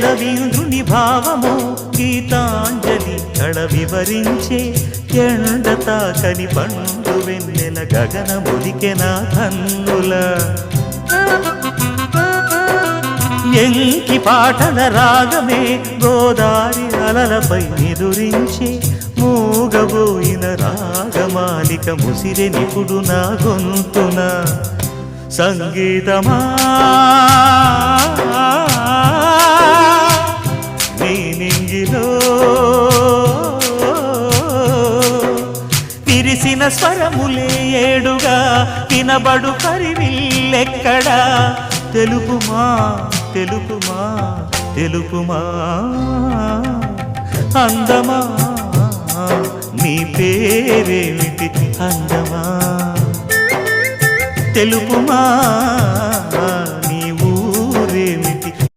రవీంద్రుని భావము గీతాంజలి కళ వివరించే ఎండ తాకని పండు వెన్నెల గగనములికె నా కన్నుల ఎంకి పాటల రాగమే గోదారి అలలపై నిదురించే మూగబోయిన రాగమాలిక ముసిరె నిపుడు నా గొంతున సంగీతమా నీ నింగిలో విరిసిన స్వరములే ఏడుగా వినబడు కరివిల్లెక్కడా తెలుపుమా తెలుపుమా తెలుపుమా అందమా నీ పేరేమిటి తెలుపుమా